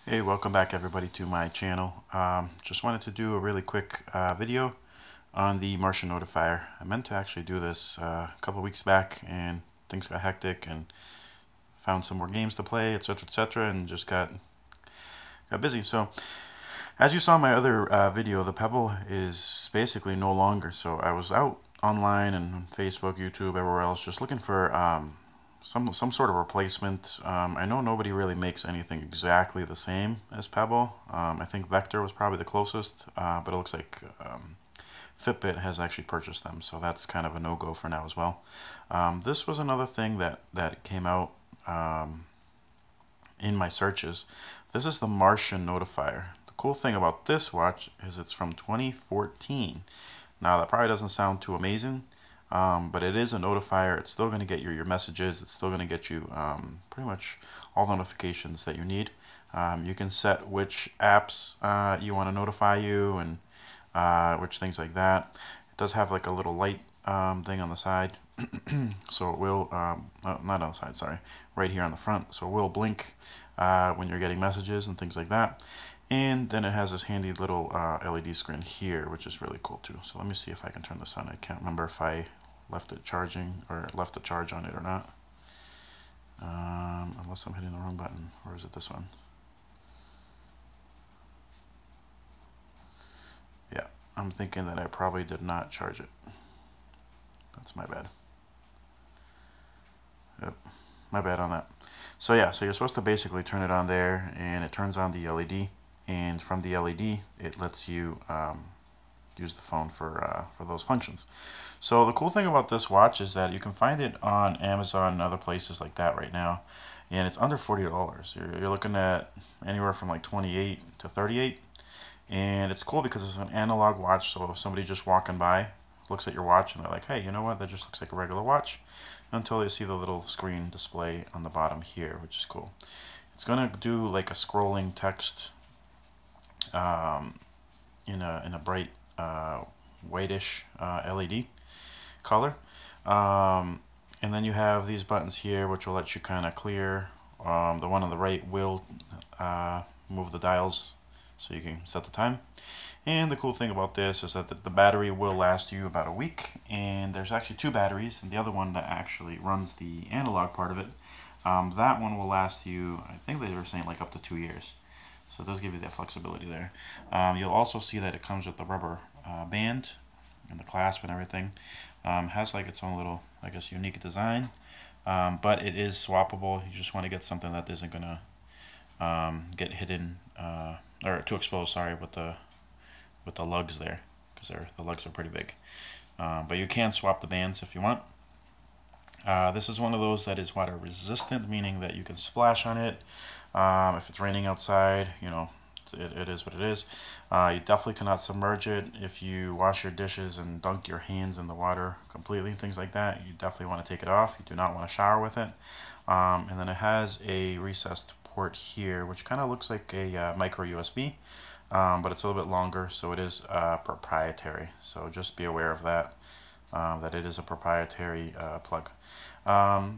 Hey, welcome back everybody to my channel. Just wanted to do a really quick video on the Martian Notifier. I meant to actually do this a couple of weeks back and things got hectic and found some more games to play, etc., and just got busy. So as you saw in my other video, the Pebble is basically no longer. So I was out online and on Facebook, YouTube, everywhere else, just looking for some sort of replacement. I know nobody really makes anything exactly the same as Pebble. I think Vector was probably the closest, but it looks like Fitbit has actually purchased them, so that's kind of a no-go for now as well. This was another thing that came out in my searches. This is the Martian Notifier. The cool thing about this watch is it's from 2014. Now that probably doesn't sound too amazing, but it is a notifier. It's still going to get your messages. It's still going to get you pretty much all the notifications that you need. You can set which apps you want to notify you and which things like that. It does have like a little light thing on the side. So it will, not on the side, sorry, right here on the front. So it will blink when you're getting messages and things like that. And then it has this handy little LED screen here, which is really cool too. So let me see if I can turn this on. I can't remember if I left it charging or left a charge on it or not. Unless I'm hitting the wrong button. Or is it this one? Yeah, I'm thinking that I probably did not charge it. That's my bad. Yep, my bad on that. So yeah, so you're supposed to basically turn it on there and it turns on the LED. And from the LED, it lets you use the phone for those functions. So the cool thing about this watch is that you can find it on Amazon and other places like that right now, and it's under $40. You're looking at anywhere from like 28 to 38, and it's cool because it's an analog watch. So if somebody just walking by looks at your watch and they're like, hey, you know what? That just looks like a regular watch, until they see the little screen display on the bottom here, which is cool. It's gonna do like a scrolling text in a bright whitish LED color, and then you have these buttons here which will let you kind of clear. The one on the right will move the dials so you can set the time. And the cool thing about this is that the battery will last you about a week, and there's actually two batteries, and the other one that actually runs the analog part of it, that one will last you, I think they were saying, like up to 2 years. So it does give you that flexibility there. You'll also see that it comes with the rubber band and the clasp and everything. Has like its own little, I guess, unique design, but it is swappable. You just want to get something that isn't gonna get hidden or too exposed. Sorry, with the lugs there, because the lugs are pretty big. But you can swap the bands if you want. This is one of those that is water resistant, meaning that you can splash on it. If it's raining outside, you know, it is what it is. You definitely cannot submerge it. If you wash your dishes and dunk your hands in the water completely, things like that, you definitely want to take it off. You do not want to shower with it. And then it has a recessed port here, which kind of looks like a micro USB, but it's a little bit longer, so it is proprietary. So just be aware of that, that it is a proprietary plug.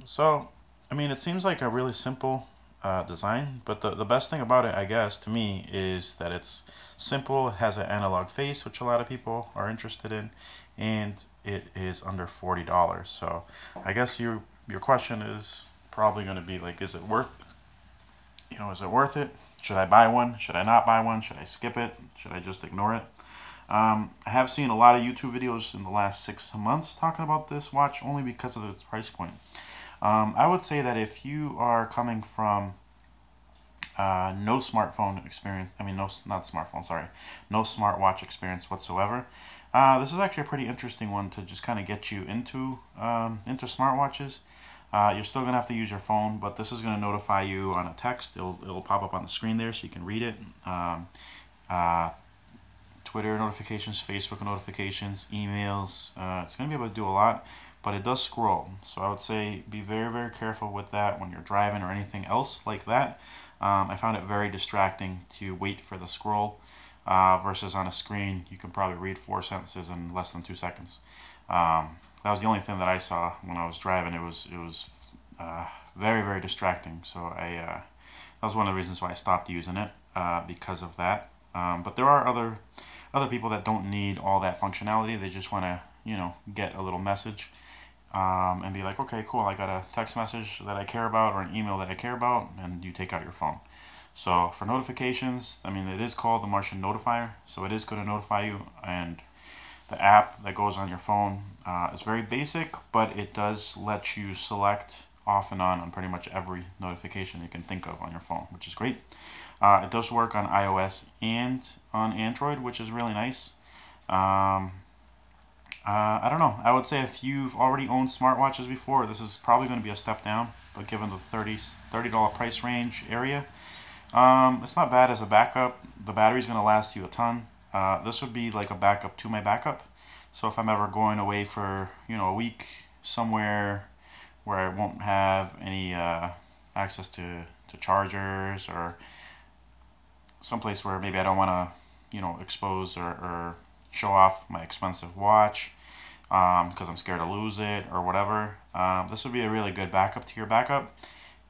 So, I mean, it seems like a really simple design, but the best thing about it, I guess, to me, is that it's simple. It has an analog face, which a lot of people are interested in, and it is under $40. So I guess your question is probably going to be like, is it worth it? You know, is it worth it? Should I buy one? Should I not buy one? Should I skip it? Should I just ignore it? I have seen a lot of YouTube videos in the last 6 months talking about this watch only because of its price point. I would say that if you are coming from no smartphone experience, I mean, no smartwatch experience whatsoever, this is actually a pretty interesting one to just kind of get you into smartwatches. You're still going to have to use your phone, but this is going to notify you on a text. It'll pop up on the screen there so you can read it. Twitter notifications, Facebook notifications, emails. It's going to be able to do a lot, but it does scroll. So I would say be very, very careful with that when you're driving or anything else like that. I found it very distracting to wait for the scroll versus on a screen. You can probably read 4 sentences in less than 2 seconds. That was the only thing that I saw when I was driving. It was very, very distracting. So that was one of the reasons why I stopped using it. because of that. But there are other people that don't need all that functionality. They just want to, get a little message and be like, okay, cool, I got a text message that I care about or an email that I care about, and you take out your phone. So for notifications, I mean, it is called the Martian Notifier, so it is going to notify you, and the app that goes on your phone is very basic, but it does let you select off and on pretty much every notification you can think of on your phone, which is great. It does work on iOS and on Android, which is really nice. I don't know. I would say if you've already owned smartwatches before, this is probably going to be a step down. But given the $30 price range area, it's not bad as a backup. The battery's going to last you a ton. This would be like a backup to my backup. So if I'm ever going away for a week somewhere where I won't have any access to chargers, or someplace where maybe I don't want to expose or show off my expensive watch because I'm scared to lose it or whatever, this would be a really good backup to your backup.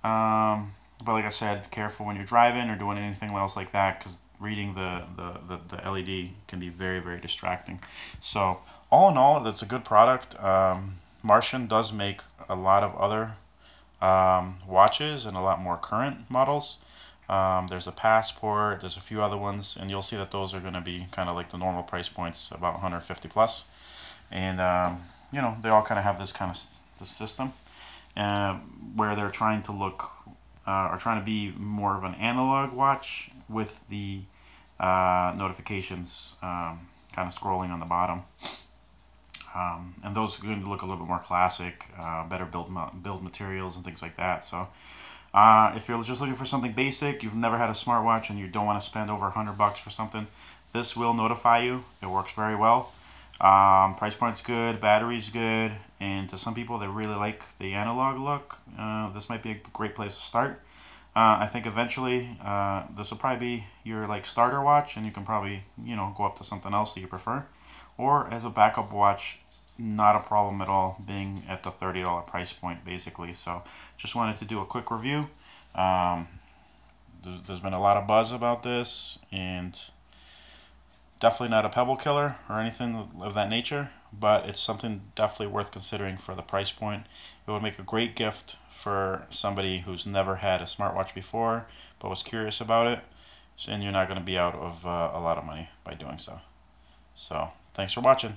But like I said, careful when you're driving or doing anything else like that, because reading the LED can be very, very distracting. So all in all, it's a good product. Martian does make a lot of other watches and a lot more current models. There's a Passport, there's a few other ones, and you'll see that those are going to be kind of like the normal price points, about 150 plus. And they all kind of have this kind of this system where they're trying to look or trying to be more of an analog watch with the notifications kind of scrolling on the bottom. And those are going to look a little bit more classic, better build materials and things like that. So if you're just looking for something basic, you've never had a smartwatch and you don't want to spend over $100 for something, this will notify you. It works very well. Price point's good, battery's good, and to some people that really like the analog look, this might be a great place to start. I think eventually this will probably be your starter watch, and you can probably go up to something else that you prefer, or as a backup watch. Not a problem at all, being at the $30 price point basically. So just wanted to do a quick review. There's been a lot of buzz about this, and definitely not a pebble killer or anything of that nature, but it's something definitely worth considering for the price point. It would make a great gift for somebody who's never had a smartwatch before but was curious about it, and you're not going to be out of a lot of money by doing so. So thanks for watching.